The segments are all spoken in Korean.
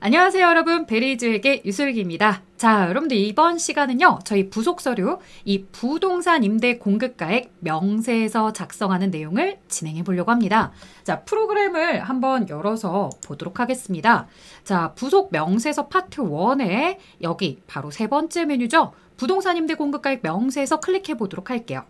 안녕하세요 여러분, 베리즈에게 유슬기입니다. 자, 여러분들 이번 시간은요, 저희 부속서류 이 부동산 임대 공급가액 명세서 작성하는 내용을 진행해 보려고 합니다. 자, 프로그램을 한번 열어서 보도록 하겠습니다. 자, 부속 명세서 파트 1에 여기 바로 세 번째 메뉴죠. 부동산 임대 공급가액 명세서 클릭해 보도록 할게요.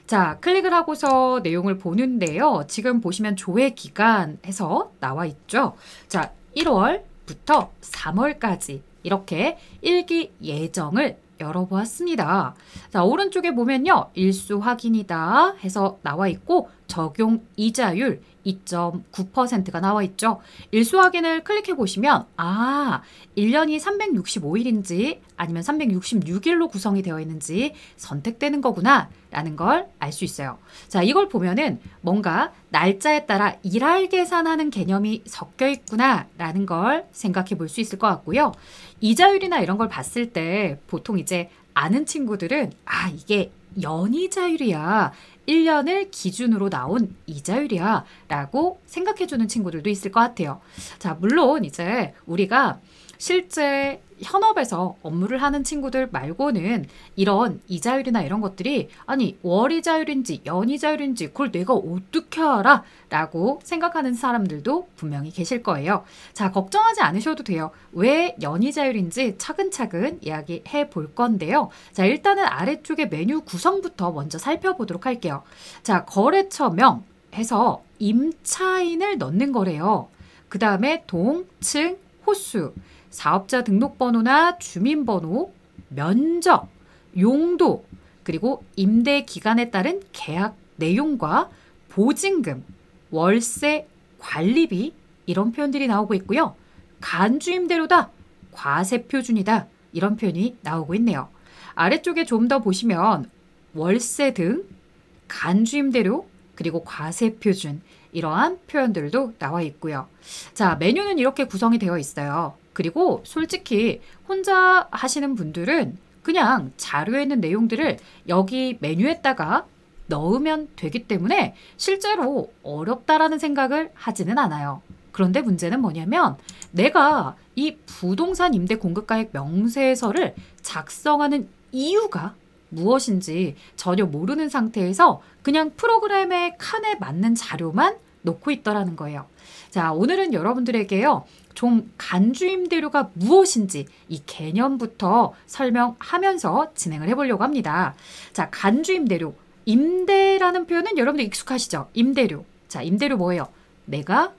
자, 클릭을 하고서 내용을 보는데요. 지금 보시면 조회 기간 해서 나와 있죠. 자, 1월부터 3월까지 이렇게 일기 예정을 열어보았습니다. 자, 오른쪽에 보면요. 일수 확인이다 해서 나와 있고 적용 이자율 2.9%가 나와 있죠. 일수 확인을 클릭해 보시면 1년이 365일인지 아니면 366일로 구성이 되어 있는지 선택되는 거구나 라는 걸 알 수 있어요. 자, 이걸 보면은 뭔가 날짜에 따라 일할 계산하는 개념이 섞여 있구나 라는 걸 생각해 볼 수 있을 것 같고요. 이자율이나 이런 걸 봤을 때 보통 이제 아는 친구들은 이게 연이자율이야. 1년을 기준으로 나온 이자율이야 라고 생각해주는 친구들도 있을 것 같아요. 자, 물론 이제 우리가 실제 현업에서 업무를 하는 친구들 말고는 이런 이자율이나 이런 것들이 월이자율인지 연이자율인지 그걸 내가 어떻게 알아? 라고 생각하는 사람들도 분명히 계실 거예요. 자, 걱정하지 않으셔도 돼요. 왜 연이자율인지 차근차근 이야기해 볼 건데요. 자, 일단은 아래쪽에 메뉴 구성부터 먼저 살펴보도록 할게요. 자, 거래처명 해서 임차인을 넣는 거래요. 그 다음에 동, 층, 호수, 사업자 등록번호나 주민번호, 면적, 용도, 그리고 임대 기간에 따른 계약 내용과 보증금, 월세, 관리비 이런 표현들이 나오고 있고요. 간주임대료다, 과세표준이다 이런 표현이 나오고 있네요. 아래쪽에 좀 더 보시면 월세 등 간주임대료 그리고 과세표준 이러한 표현들도 나와 있고요. 자, 메뉴는 이렇게 구성이 되어 있어요. 그리고 솔직히 혼자 하시는 분들은 그냥 자료에 있는 내용들을 여기 메뉴에다가 넣으면 되기 때문에 실제로 어렵다라는 생각을 하지는 않아요. 그런데 문제는 뭐냐면 내가 이 부동산 임대 공급가액 명세서를 작성하는 이유가 무엇인지 전혀 모르는 상태에서 그냥 프로그램의 칸에 맞는 자료만 놓고 있더라는 거예요. 자, 오늘은 여러분들에게요. 좀 간주임대료가 무엇인지 이 개념부터 설명하면서 진행을 해보려고 합니다. 자, 간주임대료. 임대라는 표현은 여러분들 익숙하시죠? 임대료. 자, 임대료 뭐예요? 내가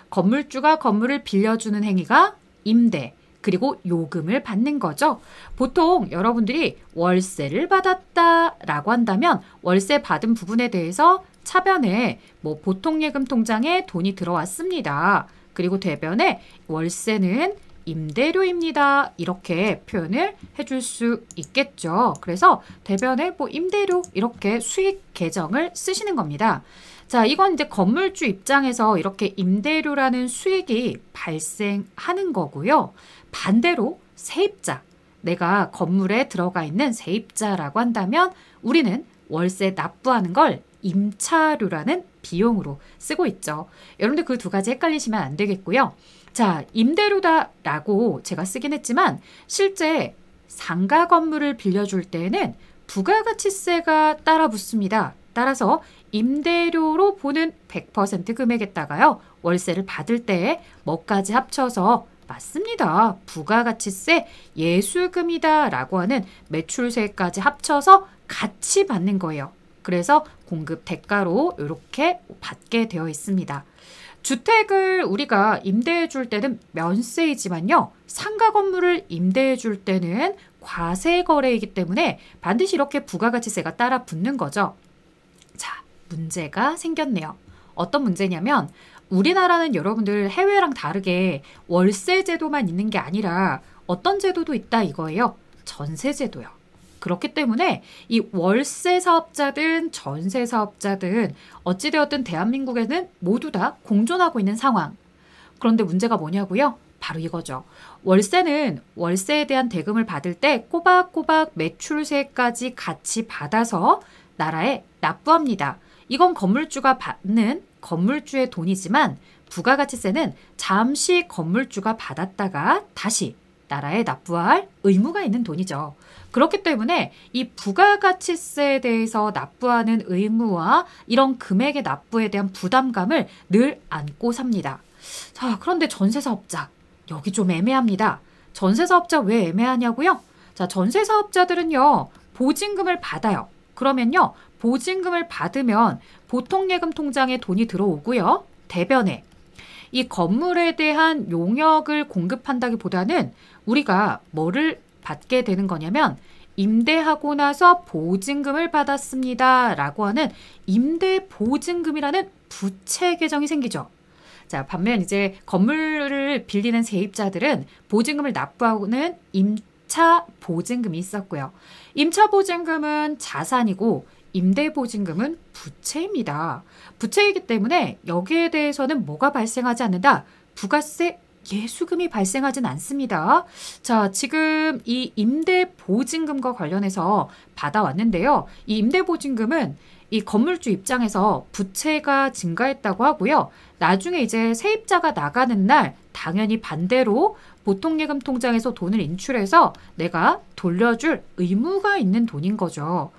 건물주가 건물을 빌려주는 행위가 임대. 그리고 요금을 받는 거죠. 보통 여러분들이 월세를 받았다라고 한다면 월세 받은 부분에 대해서 차변에 보통예금 통장에 돈이 들어왔습니다. 그리고 대변에 월세는 임대료입니다. 이렇게 표현을 해줄 수 있겠죠. 그래서 대변에 임대료 이렇게 수익 계정을 쓰시는 겁니다. 자, 이건 이제 건물주 입장에서 이렇게 임대료라는 수익이 발생하는 거고요. 반대로 세입자, 내가 건물에 들어가 있는 세입자라고 한다면 우리는 월세 납부하는 걸 임차료라는 비용으로 쓰고 있죠. 여러분들 그 두 가지 헷갈리시면 안 되겠고요. 자, 임대료다라고 제가 쓰긴 했지만 실제 상가 건물을 빌려줄 때는 부가가치세가 따라 붙습니다. 따라서 임대료로 보는 100% 금액에다가요. 월세를 받을 때 뭐까지 합쳐서 맞습니다. 부가가치세 예수금이다 라고 하는 매출세까지 합쳐서 같이 받는 거예요. 그래서 공급 대가로 이렇게 받게 되어 있습니다. 주택을 우리가 임대해 줄 때는 면세이지만요. 상가 건물을 임대해 줄 때는 과세 거래이기 때문에 반드시 이렇게 부가가치세가 따라 붙는 거죠. 자, 문제가 생겼네요. 어떤 문제냐면 우리나라는 여러분들 해외랑 다르게 월세 제도만 있는 게 아니라 어떤 제도도 있다 이거예요. 전세 제도요. 그렇기 때문에 이 월세 사업자든 전세 사업자든 어찌되었든 대한민국에는 모두 다 공존하고 있는 상황. 그런데 문제가 뭐냐고요? 바로 이거죠. 월세는 월세에 대한 대금을 받을 때 꼬박꼬박 매출세까지 같이 받아서 나라에 납부합니다. 이건 건물주가 받는 건물주의 돈이지만 부가가치세는 잠시 건물주가 받았다가 다시 나라에 납부할 의무가 있는 돈이죠. 그렇기 때문에 이 부가가치세에 대해서 납부하는 의무와 이런 금액의 납부에 대한 부담감을 늘 안고 삽니다. 자, 그런데 전세사업자, 여기 좀 애매합니다. 전세사업자 왜 애매하냐고요? 자, 전세사업자들은요, 보증금을 받아요. 그러면요, 보증금을 받으면 보통예금 통장에 돈이 들어오고요. 대변에 이 건물에 대한 용역을 공급한다기보다는 우리가 뭐를 받게 되는 거냐면 임대하고 나서 보증금을 받았습니다 라고 하는 임대보증금이라는 부채 계정이 생기죠. 자, 반면 이제 건물을 빌리는 세입자들은 보증금을 납부하고는 임차 보증금이 있었고요. 임차 보증금은 자산이고 임대보증금은 부채입니다. 부채이기 때문에 여기에 대해서는 뭐가 발생하지 않는다? 부가세 예수금이 발생하진 않습니다. 자, 지금 이 임대보증금과 관련해서 받아왔는데요. 이 임대보증금은 이 건물주 입장에서 부채가 증가했다고 하고요. 나중에 이제 세입자가 나가는 날 당연히 반대로 보통예금 통장에서 돈을 인출해서 내가 돌려줄 의무가 있는 돈인 거죠.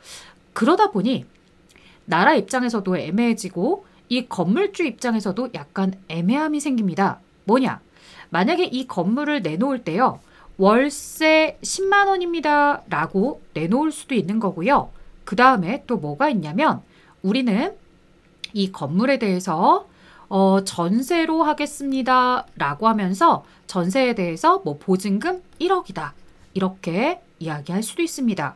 그러다 보니 나라 입장에서도 애매해지고 이 건물주 입장에서도 약간 애매함이 생깁니다. 뭐냐? 만약에 이 건물을 내놓을 때요. 월세 10만 원입니다 라고 내놓을 수도 있는 거고요. 그 다음에 또 뭐가 있냐면 우리는 이 건물에 대해서 전세로 하겠습니다 라고 하면서 전세에 대해서 뭐 보증금 1억이다 이렇게 이야기할 수도 있습니다.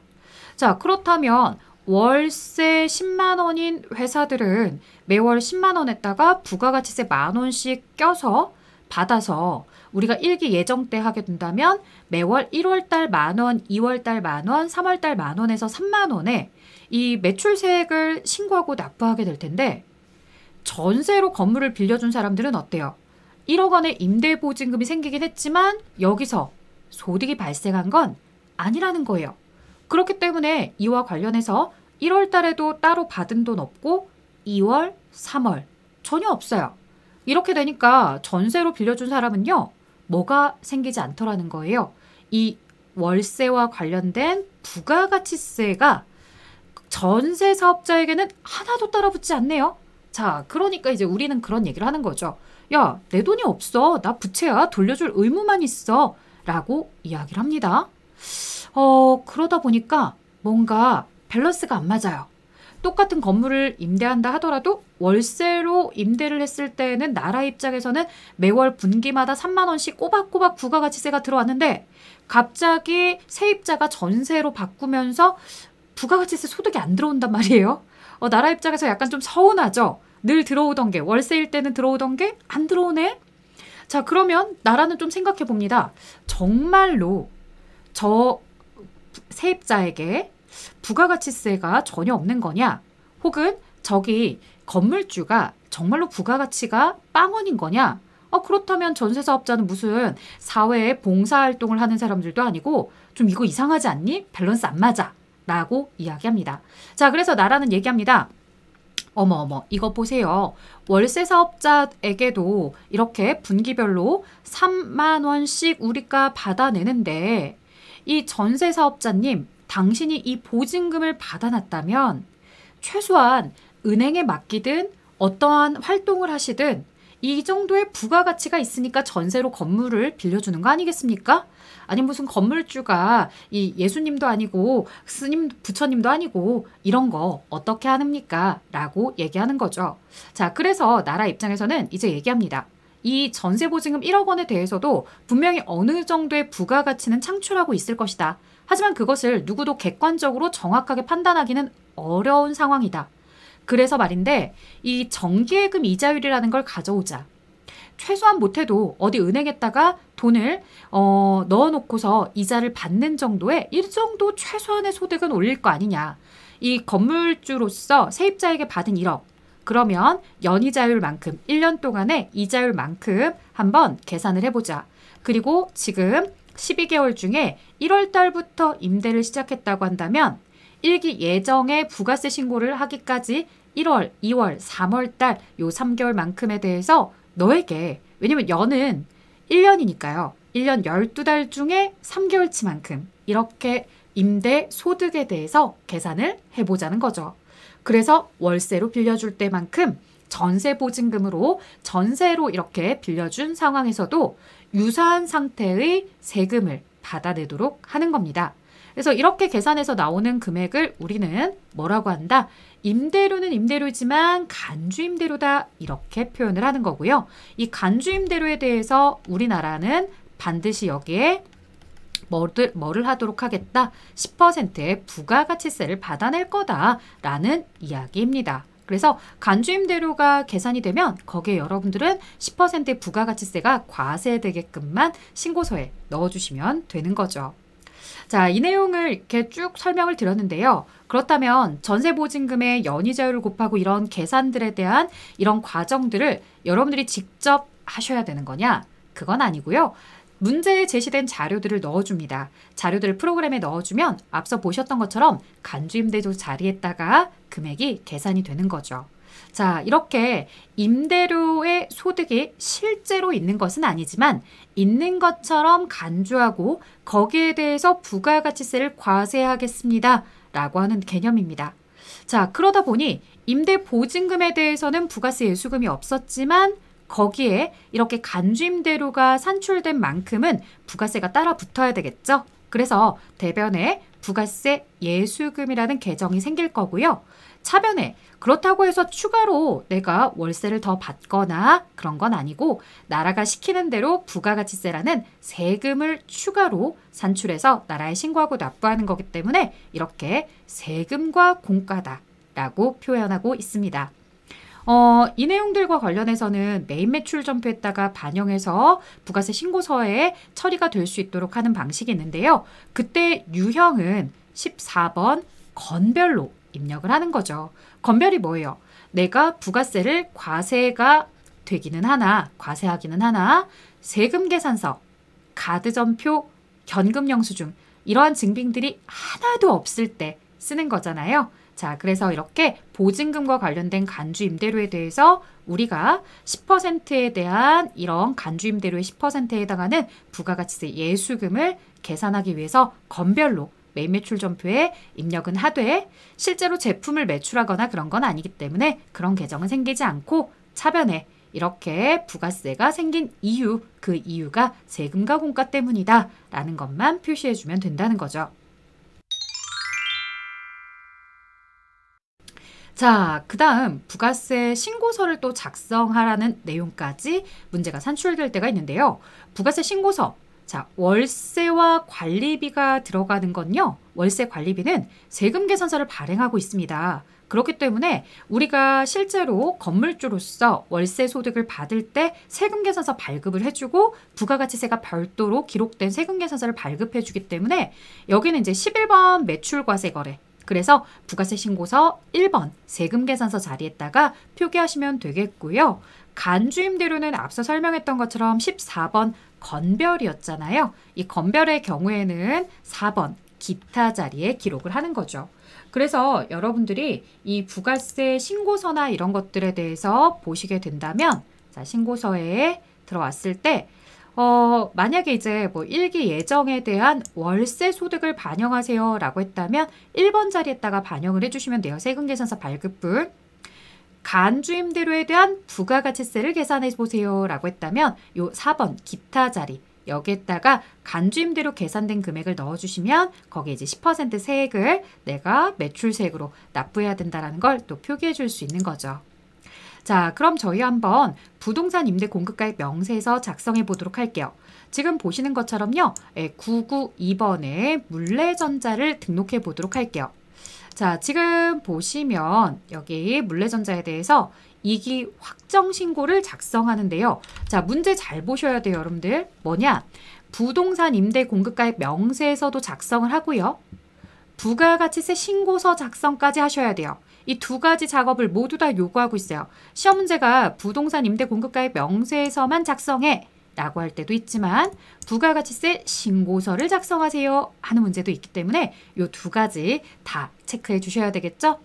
자, 그렇다면 월세 10만 원인 회사들은 매월 10만 원에다가 부가가치세 10,000원씩 껴서 받아서 우리가 일기 예정 때 하게 된다면 매월 1월달 10,000원, 2월달 10,000원, 3월달 10,000원에서 30,000원에 이 매출세액을 신고하고 납부하게 될 텐데 전세로 건물을 빌려준 사람들은 어때요? 1억 원의 임대보증금이 생기긴 했지만 여기서 소득이 발생한 건 아니라는 거예요. 그렇기 때문에 이와 관련해서 1월 달에도 따로 받은 돈 없고 2월, 3월 전혀 없어요. 이렇게 되니까 전세로 빌려준 사람은요. 뭐가 생기지 않더라는 거예요. 이 월세와 관련된 부가가치세가 전세 사업자에게는 하나도 따라붙지 않네요. 자, 그러니까 이제 우리는 그런 얘기를 하는 거죠. 야, 내 돈이 없어. 나 부채야. 돌려줄 의무만 있어. 라고 이야기를 합니다. 그러다 보니까 뭔가 밸런스가 안 맞아요. 똑같은 건물을 임대한다 하더라도 월세로 임대를 했을 때는 나라 입장에서는 매월 분기마다 3만 원씩 꼬박꼬박 부가가치세가 들어왔는데 갑자기 세입자가 전세로 바꾸면서 부가가치세 소득이 안 들어온단 말이에요. 나라 입장에서 약간 좀 서운하죠. 늘 들어오던 게 월세일 때는 들어오던 게 안 들어오네. 자, 그러면 나라는 좀 생각해 봅니다. 정말로 저 세입자에게 부가가치세가 전혀 없는 거냐? 혹은 저기 건물주가 정말로 부가가치가 빵원인 거냐? 그렇다면 전세사업자는 무슨 사회에 봉사활동을 하는 사람들도 아니고 좀 이거 이상하지 않니? 밸런스 안 맞아. 라고 이야기합니다. 자, 그래서 나라는 얘기합니다. 어머, 이거 보세요. 월세 사업자에게도 이렇게 분기별로 3만 원씩 우리가 받아내는데 이 전세 사업자님, 당신이 이 보증금을 받아놨다면 최소한 은행에 맡기든 어떠한 활동을 하시든 이 정도의 부가가치가 있으니까 전세로 건물을 빌려주는 거 아니겠습니까? 아니 무슨 건물주가 이 예수님도 아니고 스님 부처님도 아니고 이런 거 어떻게 합니까? 라고 얘기하는 거죠. 자, 그래서 나라 입장에서는 이제 얘기합니다. 이 전세보증금 1억 원에 대해서도 분명히 어느 정도의 부가가치는 창출하고 있을 것이다. 하지만 그것을 누구도 객관적으로 정확하게 판단하기는 어려운 상황이다. 그래서 말인데 이 정기예금 이자율이라는 걸 가져오자. 최소한 못해도 어디 은행에다가 돈을 넣어놓고서 이자를 받는 정도의 이 정도 최소한의 소득은 올릴 거 아니냐. 이 건물주로서 세입자에게 받은 1억. 그러면 연이자율만큼 1년 동안의 이자율만큼 한번 계산을 해보자. 그리고 지금 12개월 중에 1월 달부터 임대를 시작했다고 한다면 일기 예정의 부가세 신고를 하기까지 1월, 2월, 3월 달 요 3개월만큼에 대해서 너에게, 왜냐면 연은 1년이니까요. 1년 12달 중에 3개월치만큼 이렇게 임대 소득에 대해서 계산을 해보자는 거죠. 그래서 월세로 빌려줄 때만큼 전세 보증금으로 전세로 이렇게 빌려준 상황에서도 유사한 상태의 세금을 받아내도록 하는 겁니다. 그래서 이렇게 계산해서 나오는 금액을 우리는 뭐라고 한다? 임대료는 임대료지만 간주임대료다, 이렇게 표현을 하는 거고요. 이 간주임대료에 대해서 우리나라는 반드시 여기에 뭐를 하도록 하겠다? 10%의 부가가치세를 받아낼 거다라는 이야기입니다. 그래서 간주임대료가 계산이 되면 거기에 여러분들은 10%의 부가가치세가 과세되게끔만 신고서에 넣어주시면 되는 거죠. 자, 이 내용을 이렇게 쭉 설명을 드렸는데요. 그렇다면 전세보증금의 연이자율을 곱하고 이런 계산들에 대한 이런 과정들을 여러분들이 직접 하셔야 되는 거냐? 그건 아니고요. 문제에 제시된 자료들을 넣어줍니다. 자료들을 프로그램에 넣어주면 앞서 보셨던 것처럼 간주임대료 자리에다가 금액이 계산이 되는 거죠. 자, 이렇게 임대료의 소득이 실제로 있는 것은 아니지만 있는 것처럼 간주하고 거기에 대해서 부가가치세를 과세하겠습니다 라고 하는 개념입니다. 자, 그러다 보니 임대보증금에 대해서는 부가세 예수금이 없었지만 거기에 이렇게 간주임대료가 산출된 만큼은 부가세가 따라 붙어야 되겠죠. 그래서 대변에 부가세 예수금이라는 계정이 생길 거고요. 차변에 그렇다고 해서 추가로 내가 월세를 더 받거나 그런 건 아니고 나라가 시키는 대로 부가가치세라는 세금을 추가로 산출해서 나라에 신고하고 납부하는 거기 때문에 이렇게 세금과 공과다라고 표현하고 있습니다. 이 내용들과 관련해서는 메인 매출 점표에다가 반영해서 부가세 신고서에 처리가 될 수 있도록 하는 방식이 있는데요. 그때 유형은 14번 건별로 입력을 하는 거죠. 건별이 뭐예요? 내가 부가세를 과세가 되기는 하나, 과세하기는 하나, 세금 계산서, 카드 전표, 현금 영수증 이러한 증빙들이 하나도 없을 때 쓰는 거잖아요. 자, 그래서 이렇게 보증금과 관련된 간주임대료에 대해서 우리가 10%에 대한 이런 간주임대료의 10%에 해당하는 부가가치세 예수금을 계산하기 위해서 건별로 메인 매출 점표에 입력은 하되 실제로 제품을 매출하거나 그런 건 아니기 때문에 그런 계정은 생기지 않고 차변에 이렇게 부가세가 생긴 이유, 그 이유가 세금과 공과 때문이다 라는 것만 표시해주면 된다는 거죠. 자, 그 다음 부가세 신고서를 또 작성하라는 내용까지 문제가 산출될 때가 있는데요. 부가세 신고서, 자, 월세와 관리비가 들어가는 건요. 월세 관리비는 세금 계산서를 발행하고 있습니다. 그렇기 때문에 우리가 실제로 건물주로서 월세 소득을 받을 때 세금 계산서 발급을 해주고 부가가치세가 별도로 기록된 세금 계산서를 발급해주기 때문에 여기는 이제 11번 매출과세 거래, 그래서 부가세 신고서 1번 세금 계산서 자리에다가 표기하시면 되겠고요. 간주임대료는 앞서 설명했던 것처럼 14번 건별이었잖아요. 이 건별의 경우에는 4번 기타 자리에 기록을 하는 거죠. 그래서 여러분들이 이 부가세 신고서나 이런 것들에 대해서 보시게 된다면, 자, 신고서에 들어왔을 때 만약에 이제 뭐 일기 예정에 대한 월세 소득을 반영하세요 라고 했다면 1번 자리에다가 반영을 해주시면 돼요. 세금 계산서 발급분. 간주임대료에 대한 부가가치세를 계산해 보세요 라고 했다면 요 4번 기타 자리, 여기에다가 간주임대료 계산된 금액을 넣어주시면 거기에 이제 10% 세액을 내가 매출세액으로 납부해야 된다는 걸 또 표기해 줄 수 있는 거죠. 자, 그럼 저희 한번 부동산 임대 공급가액 명세서 작성해 보도록 할게요. 지금 보시는 것처럼요. 992번에 물레전자를 등록해 보도록 할게요. 자, 지금 보시면 여기 물레전자에 대해서 이기 확정 신고를 작성하는데요. 자, 문제 잘 보셔야 돼요, 여러분들. 뭐냐? 부동산 임대 공급가액 명세서도 작성을 하고요. 부가가치세 신고서 작성까지 하셔야 돼요. 이 두 가지 작업을 모두 다 요구하고 있어요. 시험 문제가 부동산 임대 공급가액 명세서만 작성해 라고 할 때도 있지만 부가가치세 신고서를 작성하세요 하는 문제도 있기 때문에 이 두 가지 다 체크해 주셔야 되겠죠?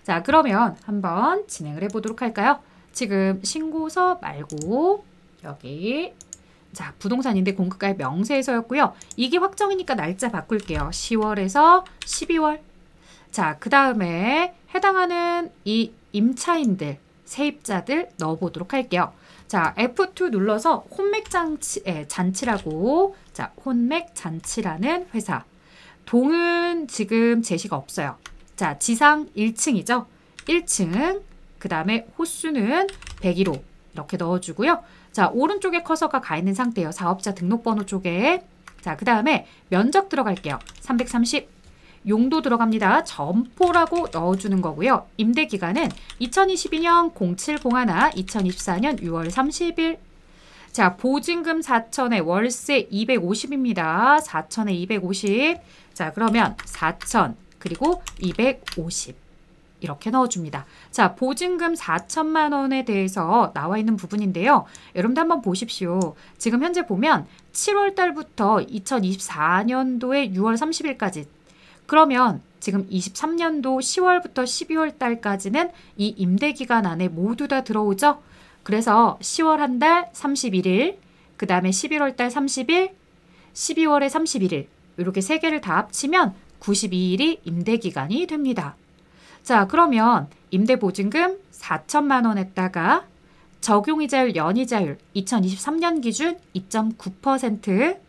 자, 그러면 한번 진행을 해보도록 할까요? 지금 신고서 말고 여기 자 부동산 임대 공급가액 명세에서였고요. 이게 확정이니까 날짜 바꿀게요. 10월에서 12월. 자, 그 다음에 해당하는 이 임차인들, 세입자들 넣어보도록 할게요. 자, F2 눌러서 혼맥 잔치라고, 자, 혼맥 잔치라는 회사. 동은 지금 제시가 없어요. 자, 지상 1층이죠. 1층, 그 다음에 호수는 101호 이렇게 넣어주고요. 자, 오른쪽에 커서가 가 있는 상태예요. 사업자 등록번호 쪽에. 자, 그 다음에 면적 들어갈게요. 330. 용도 들어갑니다. 점포라고 넣어주는 거고요. 임대기간은 2022년 0701, 2024년 6월 30일. 자, 보증금 4천에 월세 250입니다. 4천에 250. 자, 그러면 4천 그리고 250 이렇게 넣어줍니다. 자, 보증금 4천만 원에 대해서 나와 있는 부분인데요. 여러분들 한번 보십시오. 지금 현재 보면 7월 달부터 2024년도에 6월 30일까지 그러면 지금 23년도 10월부터 12월 달까지는 이 임대기간 안에 모두 다 들어오죠. 그래서 10월 한 달 31일, 그 다음에 11월 달 30일, 12월에 31일 이렇게 세 개를 다 합치면 92일이 임대기간이 됩니다. 자, 그러면 임대보증금 4천만 원에다가 적용이자율 연이자율 2023년 기준 2.9%,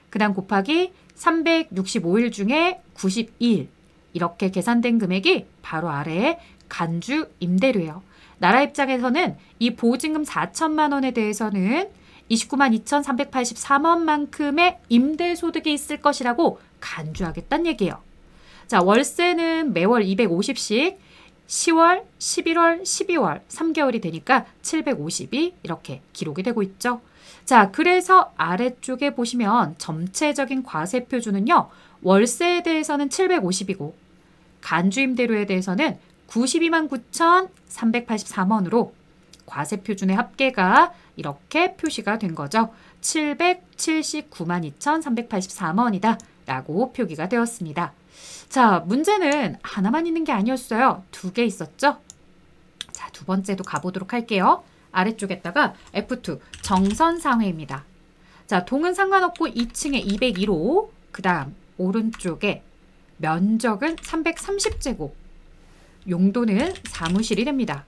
그 다음 곱하기 365일 중에 92일 이렇게 계산된 금액이 바로 아래에 간주 임대료예요. 나라 입장에서는 이 보증금 4천만 원에 대해서는 29만 2,383원만큼의 임대소득이 있을 것이라고 간주하겠다는 얘기예요. 자, 월세는 매월 250씩 10월, 11월, 12월 3개월이 되니까 750이 이렇게 기록이 되고 있죠. 자, 그래서 아래쪽에 보시면 전체적인 과세 표준은요. 월세에 대해서는 750이고 간주임대료에 대해서는 92만 9,383원으로 과세 표준의 합계가 이렇게 표시가 된 거죠. 779만 2,383원이다 라고 표기가 되었습니다. 자, 문제는 하나만 있는 게 아니었어요. 두 개 있었죠? 자, 두 번째도 가보도록 할게요. 아래쪽에다가 F2 정선상회입니다. 자, 동은 상관없고 2층에 201호, 그 다음 오른쪽에 면적은 330제곱, 용도는 사무실이 됩니다.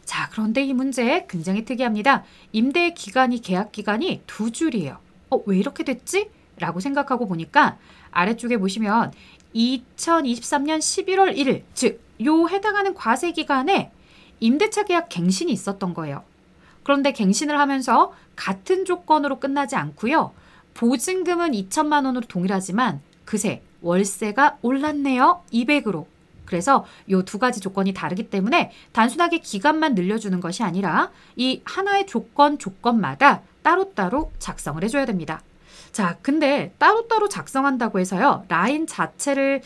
자, 그런데 이 문제 굉장히 특이합니다. 임대 기간이 계약 기간이 두 줄이에요. 왜 이렇게 됐지? 라고 생각하고 보니까 아래쪽에 보시면 2023년 11월 1일, 즉, 요 해당하는 과세 기간에 임대차 계약 갱신이 있었던 거예요. 그런데 갱신을 하면서 같은 조건으로 끝나지 않고요. 보증금은 2천만 원으로 동일하지만 그새 월세가 올랐네요. 200으로. 그래서 이 두 가지 조건이 다르기 때문에 단순하게 기간만 늘려주는 것이 아니라 이 하나의 조건마다 따로따로 작성을 해줘야 됩니다. 자, 근데 따로따로 작성한다고 해서요. 라인 자체를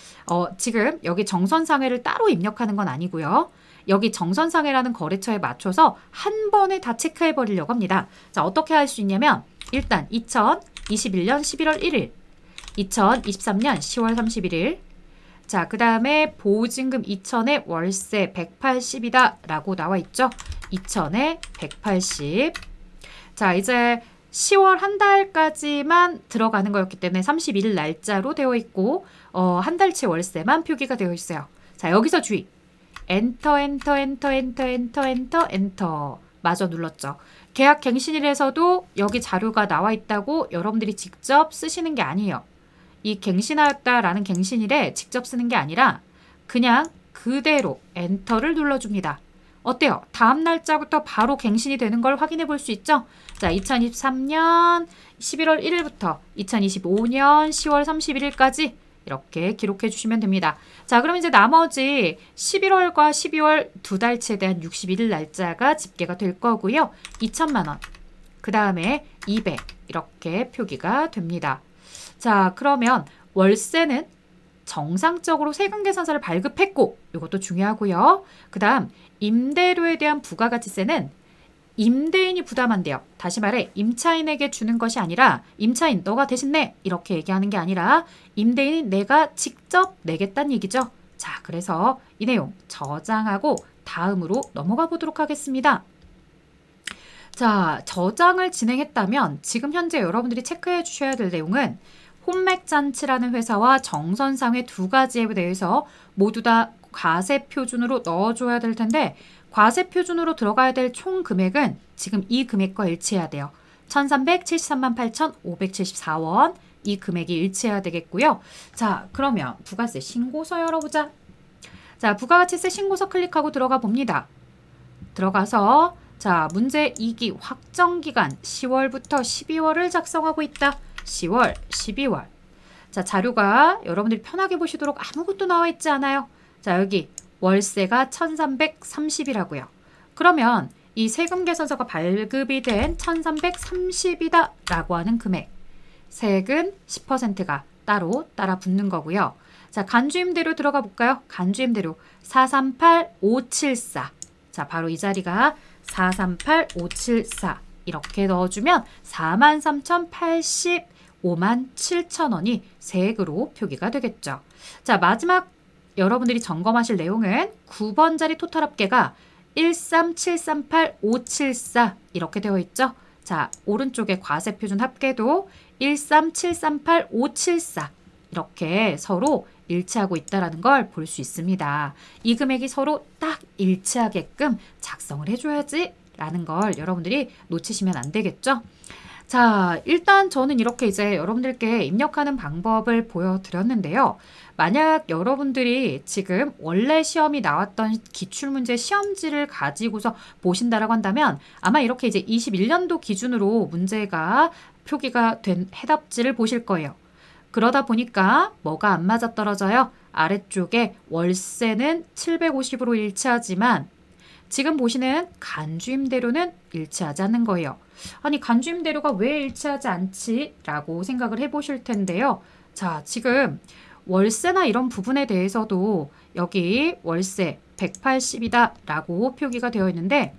지금 여기 정선상회를 따로 입력하는 건 아니고요. 여기 정선상회라는 거래처에 맞춰서 한 번에 다 체크해 버리려고 합니다. 자, 어떻게 할 수 있냐면 일단 2021년 11월 1일, 2023년 10월 31일, 자, 그 다음에 보증금 2천에 월세 180이다 라고 나와 있죠. 2천에 180. 자, 이제 10월 한 달까지만 들어가는 거였기 때문에 31일 날짜로 되어 있고 한 달치 월세만 표기가 되어 있어요. 자, 여기서 주의. 엔터 마저 눌렀죠. 계약 갱신일에서도 여기 자료가 나와 있다고 여러분들이 직접 쓰시는 게 아니에요. 이 갱신하였다라는 갱신일에 직접 쓰는 게 아니라 그냥 그대로 엔터를 눌러줍니다. 어때요? 다음 날짜부터 바로 갱신이 되는 걸 확인해 볼 수 있죠? 자, 2023년 11월 1일부터 2025년 10월 31일까지 이렇게 기록해 주시면 됩니다. 자, 그럼 이제 나머지 11월과 12월 두 달치에 대한 61일 날짜가 집계가 될 거고요. 2천만 원, 그 다음에 200 이렇게 표기가 됩니다. 자, 그러면 월세는 정상적으로 세금계산서를 발급했고 이것도 중요하고요. 그 다음 임대료에 대한 부가가치세는 임대인이 부담한대요. 다시 말해 임차인에게 주는 것이 아니라 임차인 너가 대신 내 이렇게 얘기하는 게 아니라 임대인이 내가 직접 내겠다는 얘기죠. 자, 그래서 이 내용 저장하고 다음으로 넘어가 보도록 하겠습니다. 자, 저장을 진행했다면 지금 현재 여러분들이 체크해 주셔야 될 내용은 혼맥잔치라는 회사와 정선상의 두 가지에 대해서 모두 다 과세표준으로 넣어줘야 될 텐데 과세표준으로 들어가야 될 총 금액은 지금 이 금액과 일치해야 돼요. 1373만 8,574원 이 금액이 일치해야 되겠고요. 자, 그러면 부가세 신고서 열어보자. 자, 부가가치세 신고서 클릭하고 들어가 봅니다. 들어가서 자, 문제 2기 확정기간 10월부터 12월을 작성하고 있다. 10월, 12월. 자, 자료가 여러분들이 편하게 보시도록 아무것도 나와 있지 않아요. 자, 여기 월세가 1330이라고요. 그러면 이 세금 계산서가 발급이 된 1330이다 라고 하는 금액. 세액은 10%가 따라 붙는 거고요. 자, 간주임대로 들어가 볼까요? 간주임대로 438574. 자, 바로 이 자리가 438574 이렇게 넣어주면 43,085만 7천원이 세액으로 표기가 되겠죠. 자, 마지막 여러분들이 점검하실 내용은 9번 자리 토탈 합계가 13738,574 이렇게 되어 있죠. 자, 오른쪽에 과세표준 합계도 13738,574 이렇게 서로 일치하고 있다는 걸 볼 수 있습니다. 이 금액이 서로 딱 일치하게끔 작성을 해줘야지 라는 걸 여러분들이 놓치시면 안 되겠죠. 자, 일단 저는 이렇게 이제 여러분들께 입력하는 방법을 보여드렸는데요. 만약 여러분들이 지금 원래 시험이 나왔던 기출문제 시험지를 가지고서 보신다라고 한다면 아마 이렇게 이제 21년도 기준으로 문제가 표기가 된 해답지를 보실 거예요. 그러다 보니까 뭐가 안 맞아떨어져요? 아래쪽에 월세는 750으로 일치하지만 지금 보시는 간주임대료는 일치하지 않는 거예요. 아니, 간주임대료가 왜 일치하지 않지? 라고 생각을 해보실 텐데요. 자, 지금 월세나 이런 부분에 대해서도 여기 월세 180이다 라고 표기가 되어 있는데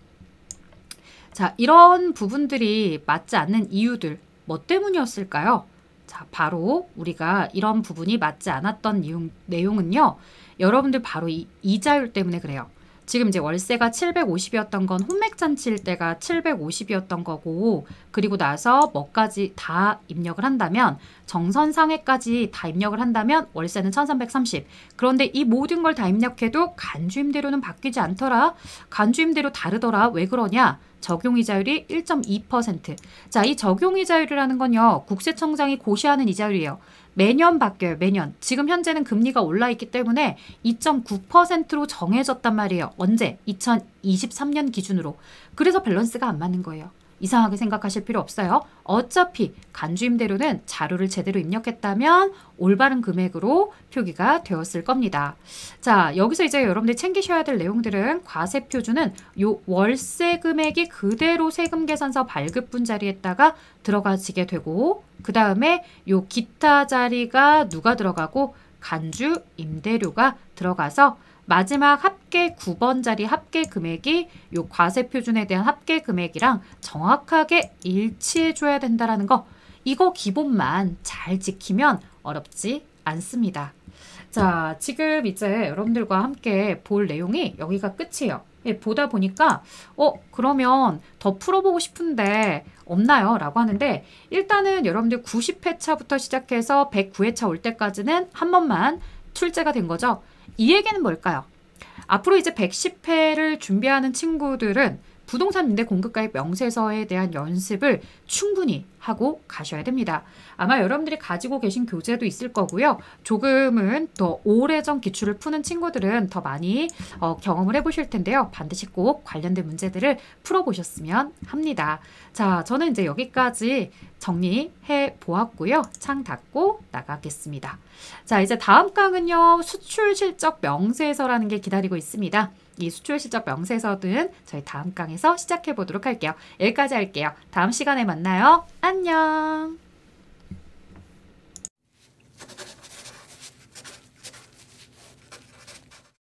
자, 이런 부분들이 맞지 않는 이유들 뭐 때문이었을까요? 자, 바로 우리가 이런 부분이 맞지 않았던 내용은요. 여러분들 바로 이 이자율 때문에 그래요. 지금 이제 월세가 750이었던 건 혼맥잔치일 때가 750이었던 거고 그리고 나서 뭐까지 다 입력을 한다면 정선상해까지 다 입력을 한다면 월세는 1330. 그런데 이 모든 걸 다 입력해도 간주임대료는 바뀌지 않더라. 간주임대료 다르더라. 왜 그러냐? 적용이자율이 1.2%. 자, 이 적용이자율이라는 건요. 국세청장이 고시하는 이자율이에요. 매년 바뀌어요. 매년. 지금 현재는 금리가 올라 있기 때문에 2.9%로 정해졌단 말이에요. 언제? 2023년 기준으로. 그래서 밸런스가 안 맞는 거예요. 이상하게 생각하실 필요 없어요. 어차피 간주임대료는 자료를 제대로 입력했다면 올바른 금액으로 표기가 되었을 겁니다. 자, 여기서 이제 여러분들이 챙기셔야 될 내용들은 과세표준은 요 월세 금액이 그대로 세금 계산서 발급분 자리에다가 들어가지게 되고 그 다음에 요 기타 자리가 누가 들어가고 간주임대료가 들어가서 마지막 합계 9번 자리 합계 금액이 요 과세표준에 대한 합계 금액이랑 정확하게 일치해 줘야 된다는 거. 이거 기본만 잘 지키면 어렵지 않습니다. 자, 지금 이제 여러분들과 함께 볼 내용이 여기가 끝이에요. 예, 보다 보니까 그러면 더 풀어보고 싶은데 없나요? 라고 하는데 일단은 여러분들 90회차부터 시작해서 109회차 올 때까지는 한 번만 출제가 된 거죠. 이 얘기는 뭘까요? 앞으로 이제 110회를 준비하는 친구들은 부동산 임대 공급가액 명세서에 대한 연습을 충분히 하고 가셔야 됩니다. 아마 여러분들이 가지고 계신 교재도 있을 거고요. 조금은 더 오래전 기출을 푸는 친구들은 더 많이 경험을 해보실 텐데요. 반드시 꼭 관련된 문제들을 풀어보셨으면 합니다. 자, 저는 이제 여기까지 정리해 보았고요. 창 닫고 나가겠습니다. 자, 이제 다음 강은요. 수출실적 명세서라는 게 기다리고 있습니다. 이 수출실적 명세서는 저희 다음 강에서 시작해 보도록 할게요. 여기까지 할게요. 다음 시간에 만나요. 안녕.